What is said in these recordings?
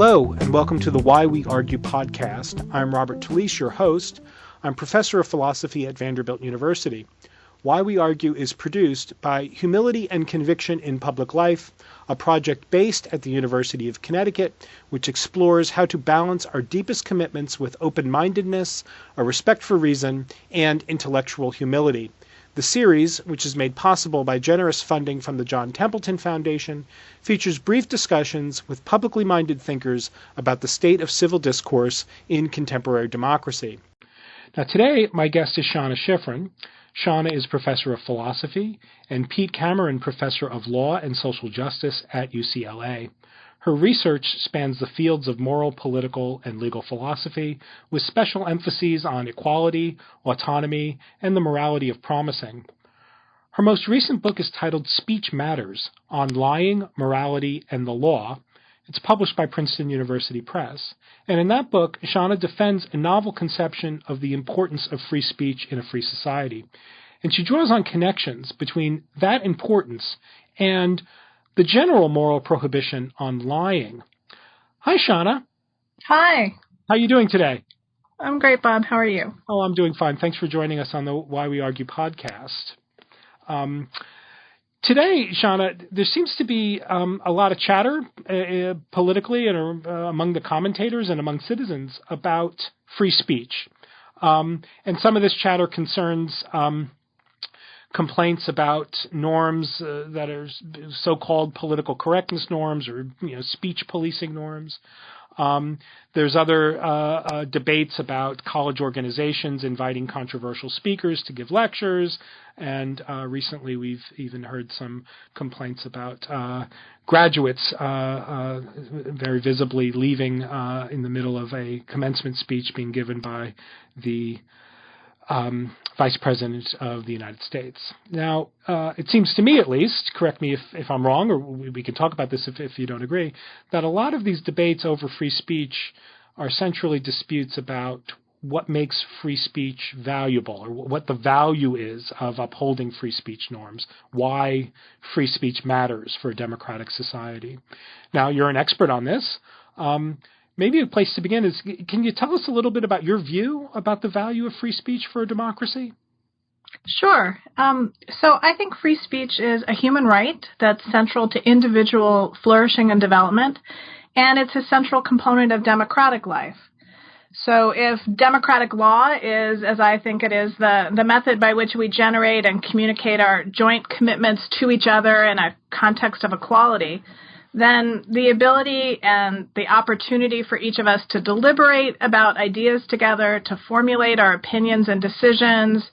Hello, and welcome to the Why We Argue podcast. I'm Robert Talisse, your host. I'm professor of philosophy at Vanderbilt University. Why We Argue is produced by Humility and Conviction in Public Life, a project based at the University of Connecticut, which explores how to balance our deepest commitments with open-mindedness, a respect for reason, and intellectual humility. The series, which is made possible by generous funding from the John Templeton Foundation, features brief discussions with publicly minded thinkers about the state of civil discourse in contemporary democracy. Now today, my guest is Seana Shiffrin. Shana is professor of philosophy and Pete Kameron professor of law and social justice at UCLA. Her research spans the fields of moral, political, and legal philosophy, with special emphases on equality, autonomy, and the morality of promising. Her most recent book is titled Speech Matters: On Lying, Morality, and the Law. It's published by Princeton University Press. And in that book, Shana defends a novel conception of the importance of free speech in a free society. And she draws on connections between that importance and the general moral prohibition on lying. Hi, Shana. Hi. How are you doing today? I'm great, Bob. How are you? Oh, I'm doing fine. Thanks for joining us on the Why We Argue podcast. Today, Shana, there seems to be a lot of chatter politically and among the commentators and among citizens about free speech. And some of this chatter concerns complaints about norms that are so-called political correctness norms or speech policing norms. There's other debates about college organizations inviting controversial speakers to give lectures, and recently we've even heard some complaints about graduates very visibly leaving in the middle of a commencement speech being given by the Vice President of the United States. Now, it seems to me at least, correct me if I'm wrong, or we can talk about this if you don't agree, that a lot of these debates over free speech are centrally disputes about what makes free speech valuable, or what the value is of upholding free speech norms, why free speech matters for a democratic society. Now, you're an expert on this. Maybe a place to begin is, can you tell us a little bit about your view about the value of free speech for a democracy? Sure. So I think free speech is a human right that's central to individual flourishing and development, and it's a central component of democratic life. So if democratic law is, as I think it is, the method by which we generate and communicate our joint commitments to each other in a context of equality, then the ability and the opportunity for each of us to deliberate about ideas together, to formulate our opinions and decisions,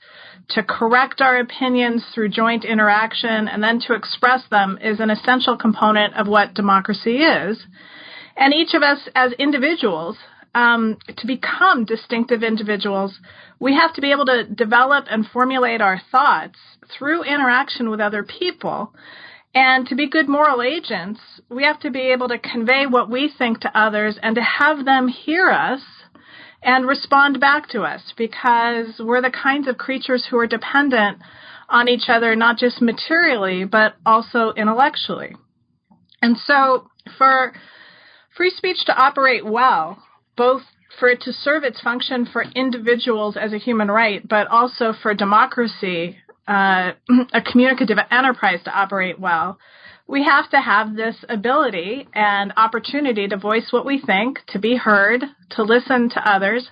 to correct our opinions through joint interaction, and then to express them is an essential component of what democracy is. And each of us as individuals, to become distinctive individuals, we have to be able to develop and formulate our thoughts through interaction with other people. And to be good moral agents, we have to be able to convey what we think to others and to have them hear us and respond back to us, because we're the kinds of creatures who are dependent on each other, not just materially, but also intellectually. And so for free speech to operate well, both for it to serve its function for individuals as a human right, but also for democracy, a communicative enterprise to operate well, we have to have this ability and opportunity to voice what we think, to be heard, to listen to others,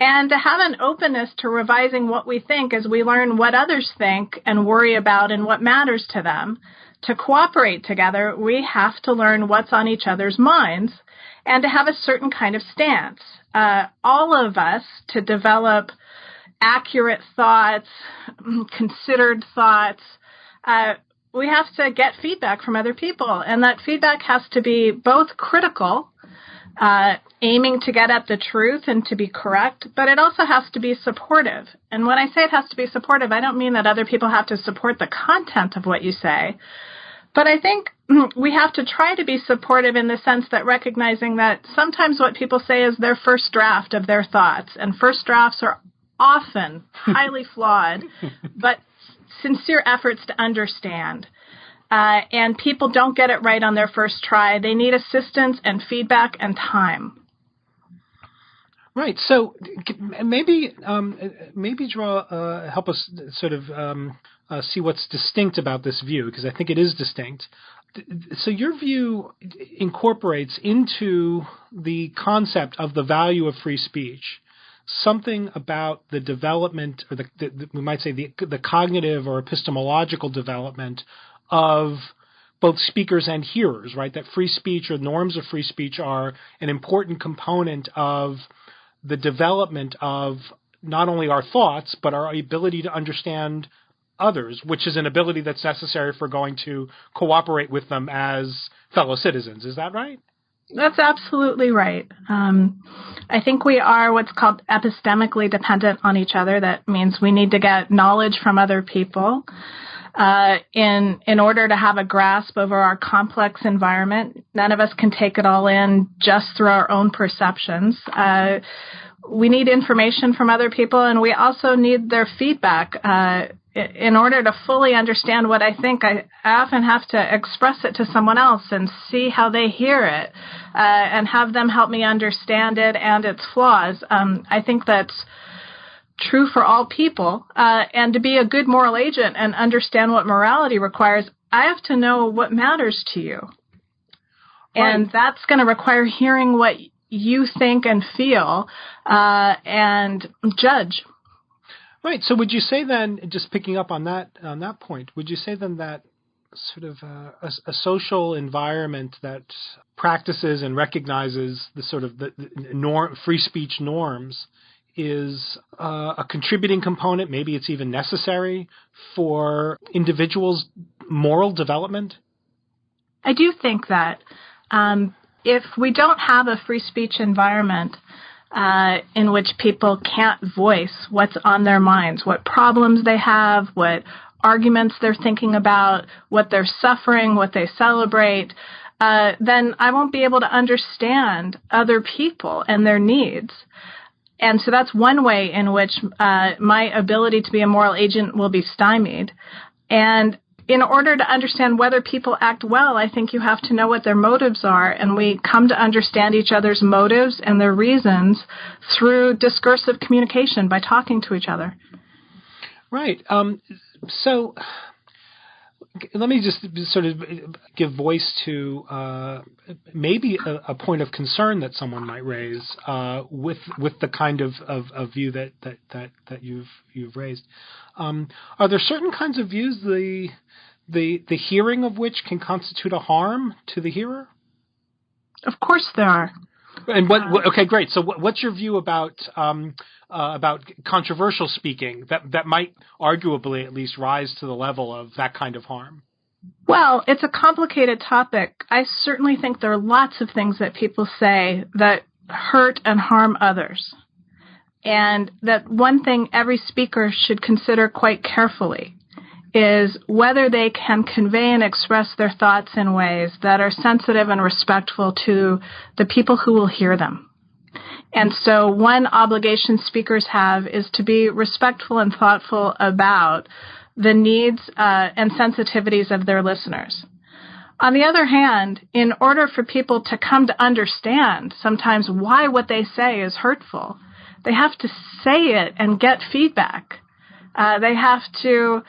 and to have an openness to revising what we think as we learn what others think and worry about and what matters to them. To cooperate together, we have to learn what's on each other's minds and to have a certain kind of stance. All of us, to develop accurate thoughts, considered thoughts, we have to get feedback from other people. And that feedback has to be both critical, aiming to get at the truth and to be correct, but it also has to be supportive. And when I say it has to be supportive, I don't mean that other people have to support the content of what you say, but I think we have to try to be supportive in the sense that recognizing that sometimes what people say is their first draft of their thoughts, and first drafts are often highly flawed, but sincere efforts to understand. and people don't get it right on their first try. They need assistance and feedback and time. Right. So maybe help us sort of see what's distinct about this view, because I think it is distinct. So your view incorporates into the concept of the value of free speech something about the development, or we might say the cognitive or epistemological development of both speakers and hearers, right? That free speech or norms of free speech are an important component of the development of not only our thoughts, but our ability to understand others, which is an ability that's necessary for going to cooperate with them as fellow citizens. Is that right? That's absolutely right. I think we are what's called epistemically dependent on each other. That means we need to get knowledge from other people in order to have a grasp over our complex environment. None of us can take it all in just through our own perceptions. We need information from other people, and we also need their feedback. In order to fully understand what I think, I often have to express it to someone else and see how they hear it, and have them help me understand it and its flaws. I think that's true for all people. And to be a good moral agent and understand what morality requires, I have to know what matters to you. Right. And that's going to require hearing what you think and feel, and judge. Right. So would you say then, just picking up on that point, would you say then that sort of a social environment that practices and recognizes the sort of the free speech norms is a contributing component, maybe it's even necessary for individuals' moral development? I do think that if we don't have a free speech environment in which people can't voice what's on their minds, what problems they have, what arguments they're thinking about, what they're suffering, what they celebrate, then I won't be able to understand other people and their needs. And so that's one way in which my ability to be a moral agent will be stymied. And in order to understand whether people act well, I think you have to know what their motives are, and we come to understand each other's motives and their reasons through discursive communication by talking to each other. Right. So let me just sort of give voice to maybe a point of concern that someone might raise with the kind of view that you've raised. Are there certain kinds of views the hearing of which can constitute a harm to the hearer? Of course there are. And okay, great. So what's your view about controversial speaking that might arguably at least rise to the level of that kind of harm? Well, it's a complicated topic. I certainly think there are lots of things that people say that hurt and harm others. And that one thing every speaker should consider quite carefully is whether they can convey and express their thoughts in ways that are sensitive and respectful to the people who will hear them. And so one obligation speakers have is to be respectful and thoughtful about the needs and sensitivities of their listeners. On the other hand, in order for people to come to understand sometimes why what they say is hurtful, they have to say it and get feedback. They have to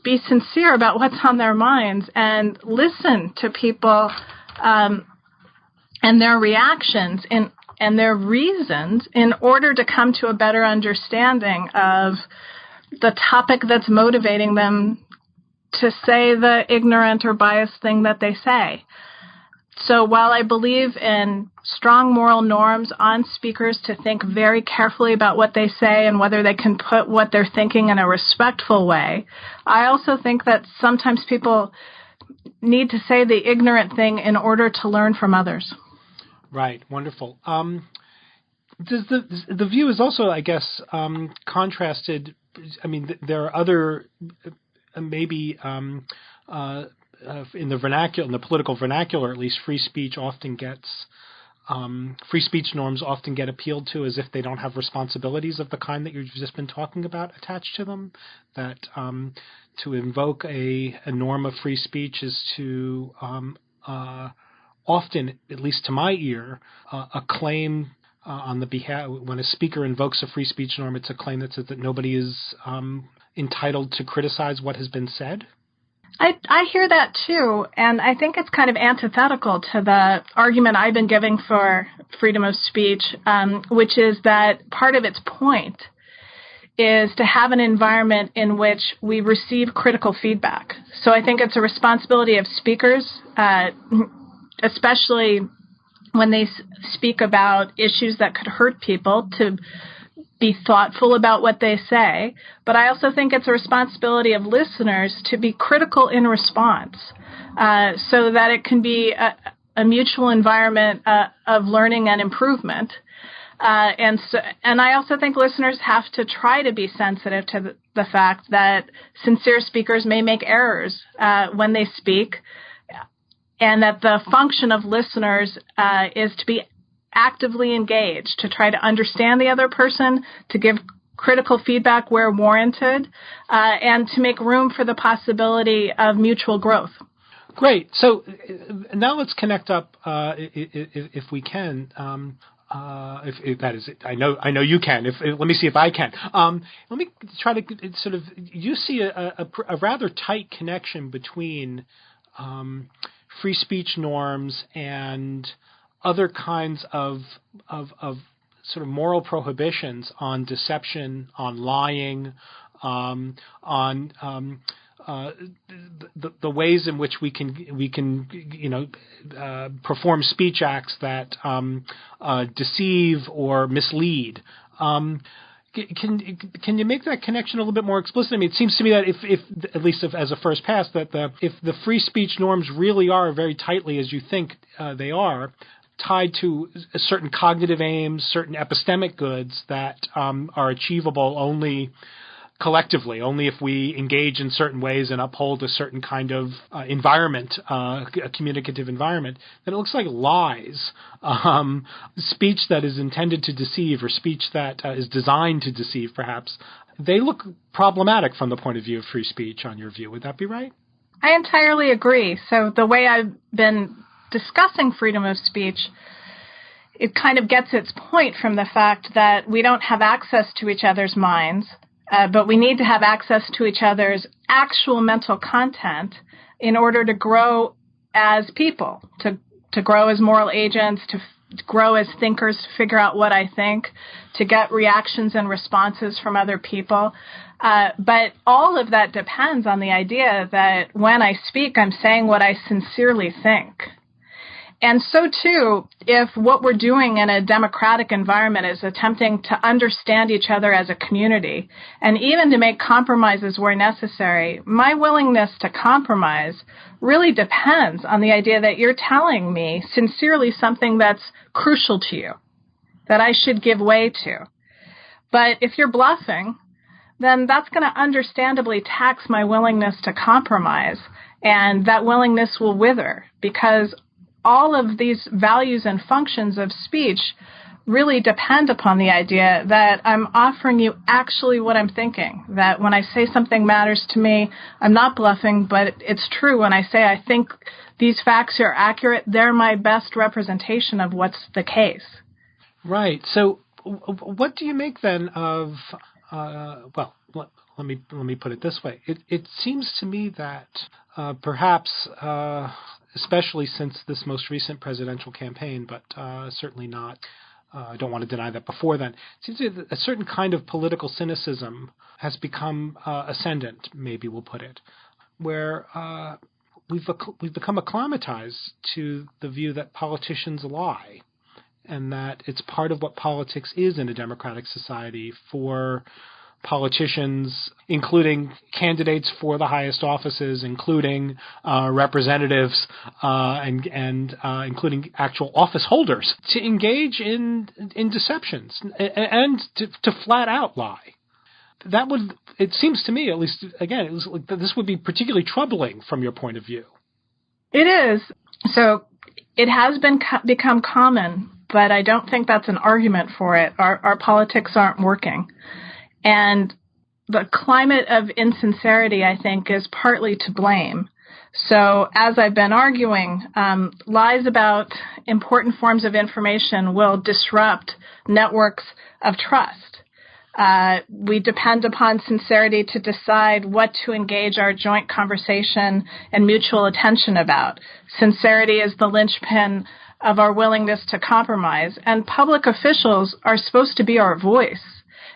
be sincere about what's on their minds and listen to people and their reactions and their reasons in order to come to a better understanding of the topic that's motivating them to say the ignorant or biased thing that they say. So while I believe in strong moral norms on speakers to think very carefully about what they say and whether they can put what they're thinking in a respectful way, I also think that sometimes people need to say the ignorant thing in order to learn from others. Right. Wonderful. The view is also, I guess, contrasted. I mean, there are other maybe in the vernacular, in the political vernacular, at least, free speech often gets free speech norms often get appealed to as if they don't have responsibilities of the kind that you've just been talking about attached to them, that to invoke a norm of free speech is to often, at least to my ear, a claim on the behalf, when a speaker invokes a free speech norm, it's a claim that says that nobody is entitled to criticize what has been said. I hear that too, and I think it's kind of antithetical to the argument I've been giving for freedom of speech, which is that part of its point is to have an environment in which we receive critical feedback. So I think it's a responsibility of speakers, especially when they speak about issues that could hurt people, to be thoughtful about what they say. But I also think it's a responsibility of listeners to be critical in response, so that it can be a mutual environment of learning and improvement. And I also think listeners have to try to be sensitive to the fact that sincere speakers may make errors when they speak, and that the function of listeners is to be actively engaged, to try to understand the other person, to give critical feedback where warranted, and to make room for the possibility of mutual growth. Great. So now let's connect up, if we can. If that is it, I know you can. Let me see if I can. Let me try to sort of. You see a rather tight connection between free speech norms and other kinds of sort of moral prohibitions on deception, on lying, on the ways in which we can perform speech acts that deceive or mislead. Can you make that connection a little bit more explicit? I mean, it seems to me that if at least as a first pass, that if the free speech norms really are very tightly, as you think they are, tied to certain cognitive aims, certain epistemic goods that are achievable only collectively, only if we engage in certain ways and uphold a certain kind of environment, a communicative environment, then it looks like lies, speech that is intended to deceive, or speech that is designed to deceive, perhaps, they look problematic from the point of view of free speech, on your view. Would that be right? I entirely agree. So the way I've been discussing freedom of speech, it kind of gets its point from the fact that we don't have access to each other's minds, but we need to have access to each other's actual mental content in order to grow as people, to grow as moral agents, to grow as thinkers, to figure out what I think, to get reactions and responses from other people. But all of that depends on the idea that when I speak, I'm saying what I sincerely think. And so, too, if what we're doing in a democratic environment is attempting to understand each other as a community, and even to make compromises where necessary, my willingness to compromise really depends on the idea that you're telling me sincerely something that's crucial to you, that I should give way to. But if you're bluffing, then that's going to understandably tax my willingness to compromise, and that willingness will wither, because all of these values and functions of speech really depend upon the idea that I'm offering you actually what I'm thinking, that when I say something matters to me, I'm not bluffing, but it's true. When I say I think these facts are accurate, they're my best representation of what's the case. Right. So what do you make then of, well, let me put it this way. It seems to me that perhaps especially since this most recent presidential campaign, but certainly not, I don't want to deny that before then, it seems that a certain kind of political cynicism has become ascendant, maybe we'll put it, where we've become acclimatized to the view that politicians lie, and that it's part of what politics is in a democratic society for politicians, including candidates for the highest offices, including representatives, and including actual office holders, to engage in deceptions and to flat out lie. That would, it seems to me, at least, again, it was like this would be particularly troubling from your point of view. It is. So it has become common but I don't think that's an argument for it. Our politics aren't working. And the climate of insincerity, I think, is partly to blame. So as I've been arguing, lies about important forms of information will disrupt networks of trust. We depend upon sincerity to decide what to engage our joint conversation and mutual attention about. Sincerity is the linchpin of our willingness to compromise, and public officials are supposed to be our voice.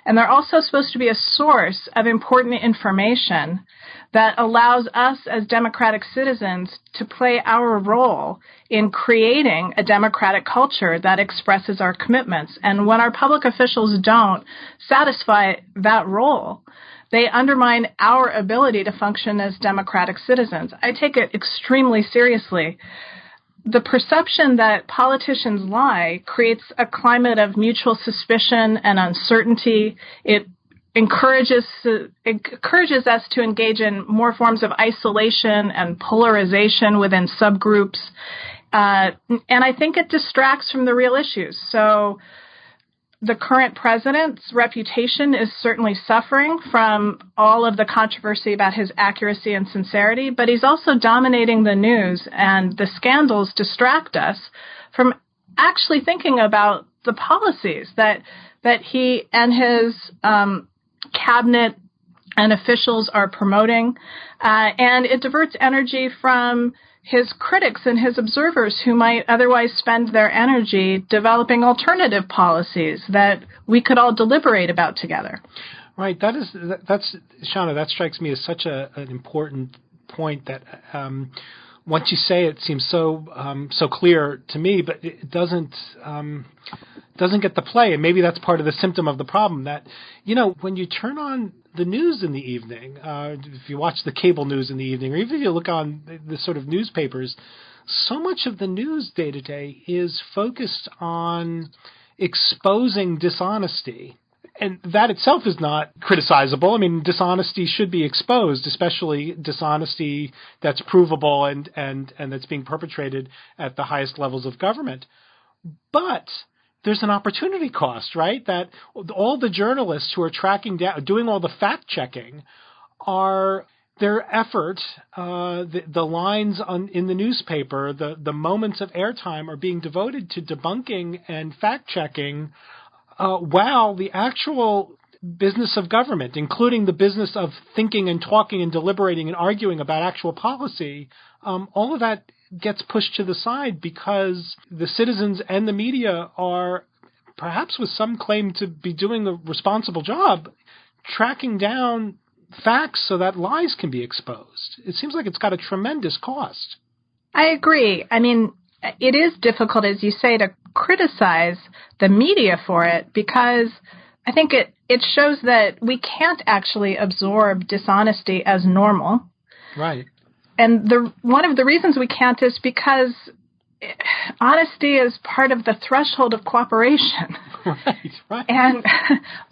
And they're also supposed to be a source of important information that allows us as democratic citizens to play our role in creating a democratic culture that expresses our commitments. And when our public officials don't satisfy that role, they undermine our ability to function as democratic citizens. I take it extremely seriously. The perception that politicians lie creates a climate of mutual suspicion and uncertainty. It encourages us to engage in more forms of isolation and polarization within subgroups. And I think it distracts from the real issues. So the current president's reputation is certainly suffering from all of the controversy about his accuracy and sincerity, but he's also dominating the news, and the scandals distract us from actually thinking about the policies that he and his cabinet and officials are promoting, and it diverts energy from his critics and his observers who might otherwise spend their energy developing alternative policies that we could all deliberate about together. Right. That's Shana, that strikes me as such an important point that once you say it seems so clear to me, but it doesn't get the play. And maybe that's part of the symptom of the problem that, when you turn on the news in the evening, if you watch the cable news in the evening, or even if you look on the sort of newspapers, so much of the news day to day is focused on exposing dishonesty. And that itself is not criticizable. I mean, dishonesty should be exposed, especially dishonesty that's provable and that's being perpetrated at the highest levels of government. But there's an opportunity cost, right? That all the journalists who are tracking down, doing all the fact checking, are their effort, the lines in the newspaper, the moments of airtime are being devoted to debunking and fact checking, while the actual business of government, including the business of thinking and talking and deliberating and arguing about actual policy, all of that gets pushed to the side because the citizens and the media are, perhaps with some claim to be doing a responsible job, tracking down facts so that lies can be exposed. It seems like it's got a tremendous cost. I agree. I mean, it is difficult, as you say, to criticize the media for it because I think it shows that we can't actually absorb dishonesty as normal. Right. And one of the reasons we can't is because honesty is part of the threshold of cooperation. Right.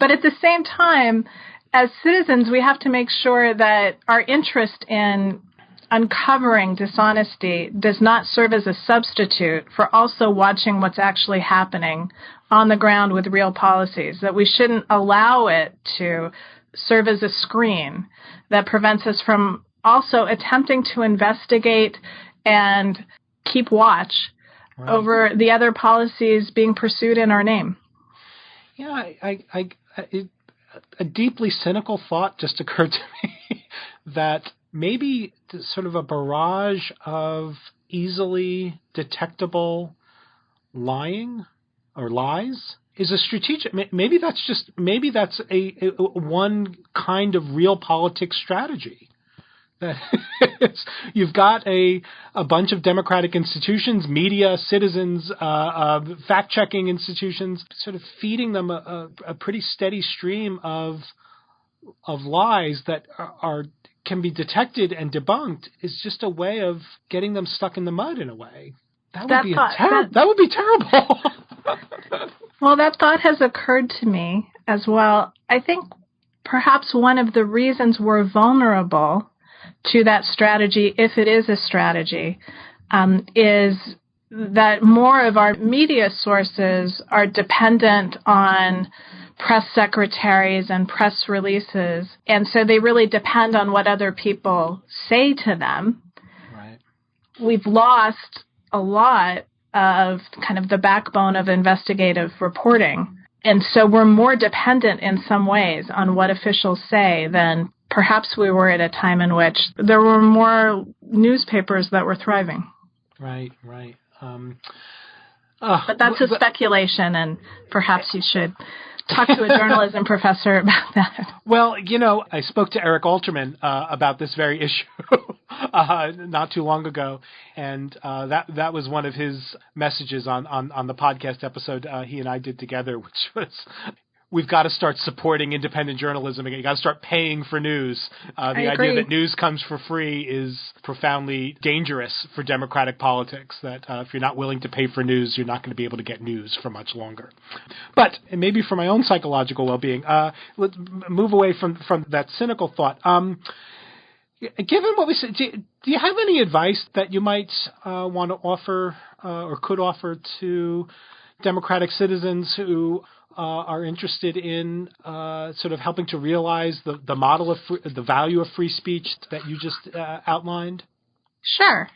But at the same time, as citizens, we have to make sure that our interest in uncovering dishonesty does not serve as a substitute for also watching what's actually happening on the ground with real policies, that we shouldn't allow it to serve as a screen that prevents us from also attempting to investigate and keep watch over the other policies being pursued in our name. Yeah, a deeply cynical thought just occurred to me that maybe sort of a barrage of easily detectable lying or lies is a strategic. Maybe that's a one kind of real politics strategy. That you've got a bunch of democratic institutions, media, citizens, fact-checking institutions, sort of feeding them a pretty steady stream of lies that can be detected and debunked. Is just a way of getting them stuck in the mud in a way. That would be terrible. Well, that thought has occurred to me as well. I think perhaps one of the reasons we're vulnerable to that strategy, if it is a strategy, is that more of our media sources are dependent on press secretaries and press releases, and so they really depend on what other people say to them. Right. We've lost a lot of kind of the backbone of investigative reporting, and so we're more dependent in some ways on what officials say than perhaps we were at a time in which there were more newspapers that were thriving. Right. But that's a speculation, and perhaps you should talk to a journalism professor about that. Well, I spoke to Eric Alterman about this very issue not too long ago, and that was one of his messages on the podcast episode he and I did together, which was, we've got to start supporting independent journalism again. You got to start paying for news. The idea that news comes for free is profoundly dangerous for democratic politics, that if you're not willing to pay for news, you're not going to be able to get news for much longer. But maybe for my own psychological well-being, let's move away from that cynical thought. Given what we said, do you have any advice that you might want to offer or could offer to democratic citizens who are interested in sort of helping to realize the model of the value of free speech that you just outlined? Sure.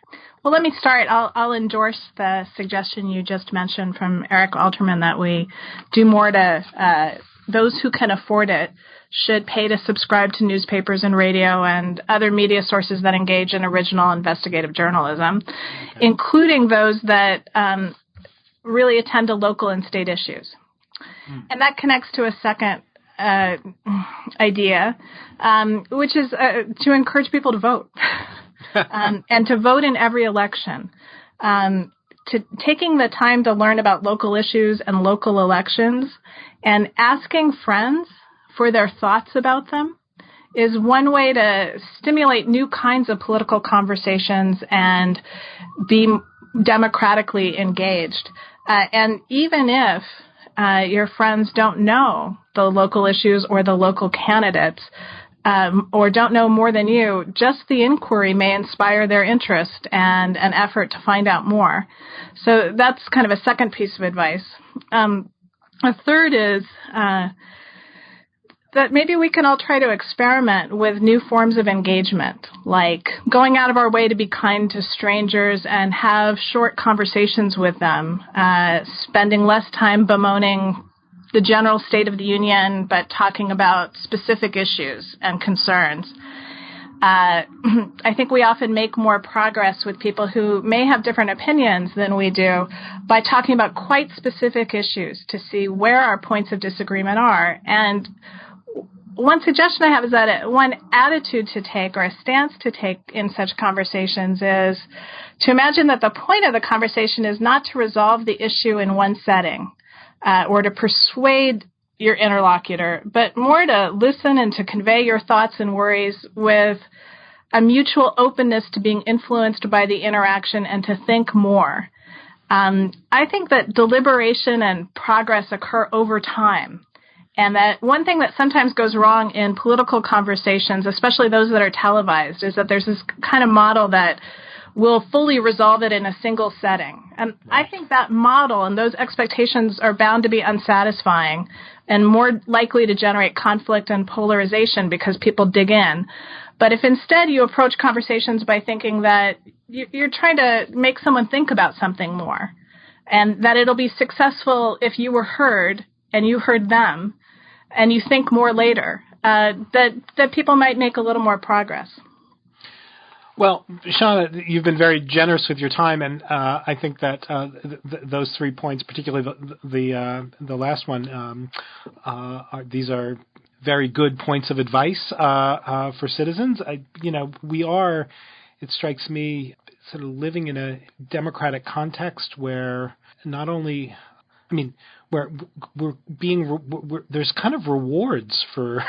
Well, let me start. I'll endorse the suggestion you just mentioned from Eric Alterman that we do more to those who can afford it should pay to subscribe to newspapers and radio and other media sources that engage in original investigative journalism, including those that really attend to local and state issues. And that connects to a second idea, which is to encourage people to vote and to vote in every election. To taking the time to learn about local issues and local elections and asking friends for their thoughts about them is one way to stimulate new kinds of political conversations and be democratically engaged. And even if your friends don't know the local issues or the local candidates, or don't know more than you, just the inquiry may inspire their interest and an effort to find out more. So that's kind of a second piece of advice. A third is that maybe we can all try to experiment with new forms of engagement, like going out of our way to be kind to strangers and have short conversations with them, spending less time bemoaning the general state of the union, but talking about specific issues and concerns. I think we often make more progress with people who may have different opinions than we do by talking about quite specific issues to see where our points of disagreement are. And one suggestion I have is that one attitude to take or a stance to take in such conversations is to imagine that the point of the conversation is not to resolve the issue in one setting or to persuade your interlocutor, but more to listen and to convey your thoughts and worries with a mutual openness to being influenced by the interaction and to think more. I think that deliberation and progress occur over time. And that one thing that sometimes goes wrong in political conversations, especially those that are televised, is that there's this kind of model that will fully resolve it in a single setting. And I think that model and those expectations are bound to be unsatisfying and more likely to generate conflict and polarization because people dig in. But if instead you approach conversations by thinking that you're trying to make someone think about something more, and that it'll be successful if you were heard and you heard them, and you think more later, that people might make a little more progress. Well, Shana, you've been very generous with your time, and I think that those 3 points, particularly the last one, these are very good points of advice for citizens. We are, it strikes me, sort of living in a democratic context where not only, where there's kind of rewards for,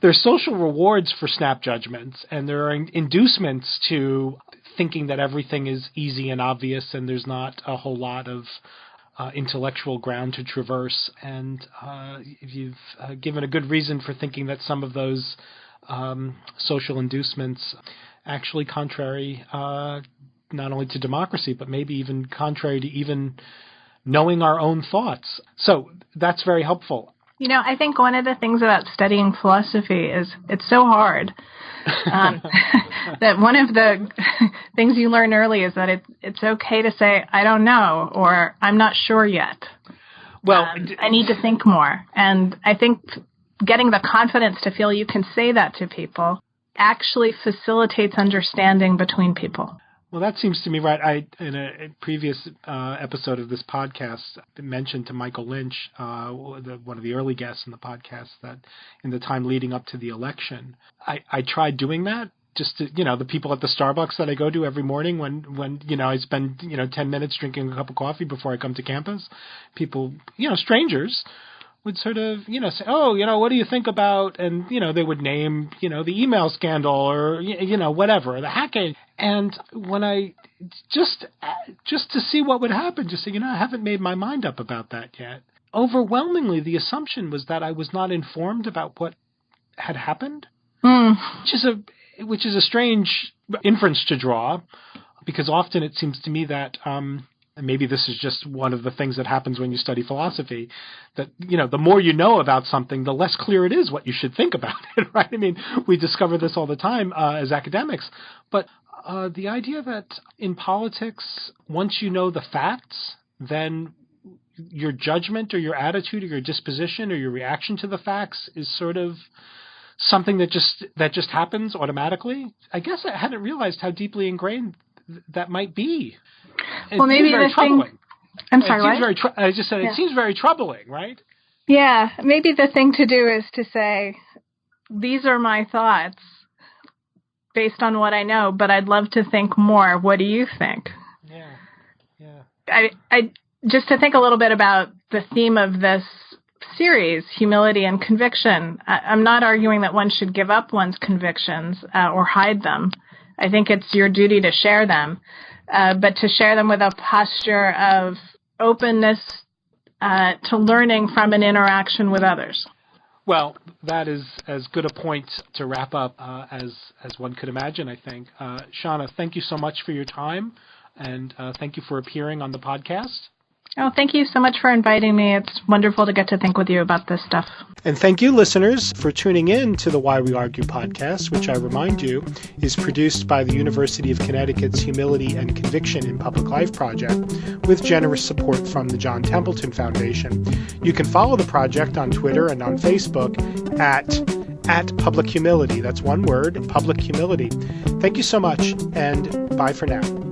there's social rewards for snap judgments, and there are inducements to thinking that everything is easy and obvious, and there's not a whole lot of intellectual ground to traverse. And you've given a good reason for thinking that some of those social inducements actually contrary not only to democracy, but maybe even contrary to even knowing our own thoughts. So that's very helpful. I think one of the things about studying philosophy is it's so hard. That one of the things you learn early is that it's okay to say, I don't know, or I'm not sure yet. Well, I need to think more. And I think getting the confidence to feel you can say that to people actually facilitates understanding between people. Well, that seems to me right. In a previous episode of this podcast, I mentioned to Michael Lynch, one of the early guests in the podcast, that in the time leading up to the election, I tried doing that. Just to, the people at the Starbucks that I go to every morning when I spend 10 minutes drinking a cup of coffee before I come to campus, people, strangers, would sort of, say, oh, what do you think about, and, they would name, the email scandal or, whatever, the hacking. And when I, just to see what would happen, just say, I haven't made my mind up about that yet. Overwhelmingly, the assumption was that I was not informed about what had happened, which is a strange inference to draw, because often it seems to me that, and maybe this is just one of the things that happens when you study philosophy, that, the more you know about something, the less clear it is what you should think about it, right? I mean, we discover this all the time as academics. But the idea that in politics, once you know the facts, then your judgment or your attitude or your disposition or your reaction to the facts is sort of something that just happens automatically. I guess I hadn't realized how deeply ingrained that might be. Well, maybe the thing. I'm sorry, what? I just said it seems very troubling, right? Yeah, maybe the thing to do is to say, these are my thoughts based on what I know, but I'd love to think more. What do you think? Yeah. I just to think a little bit about the theme of this series, humility and conviction. I'm not arguing that one should give up one's convictions or hide them. I think it's your duty to share them. But to share them with a posture of openness to learning from an interaction with others. Well, that is as good a point to wrap up as one could imagine, I think. Shana, thank you so much for your time, and thank you for appearing on the podcast. Oh, thank you so much for inviting me. It's wonderful to get to think with you about this stuff. And thank you, listeners, for tuning in to the Why We Argue podcast, which I remind you is produced by the University of Connecticut's Humility and Conviction in Public Life project with generous support from the John Templeton Foundation. You can follow the project on Twitter and on Facebook at Public Humility. That's one word, Public Humility. Thank you so much, and bye for now.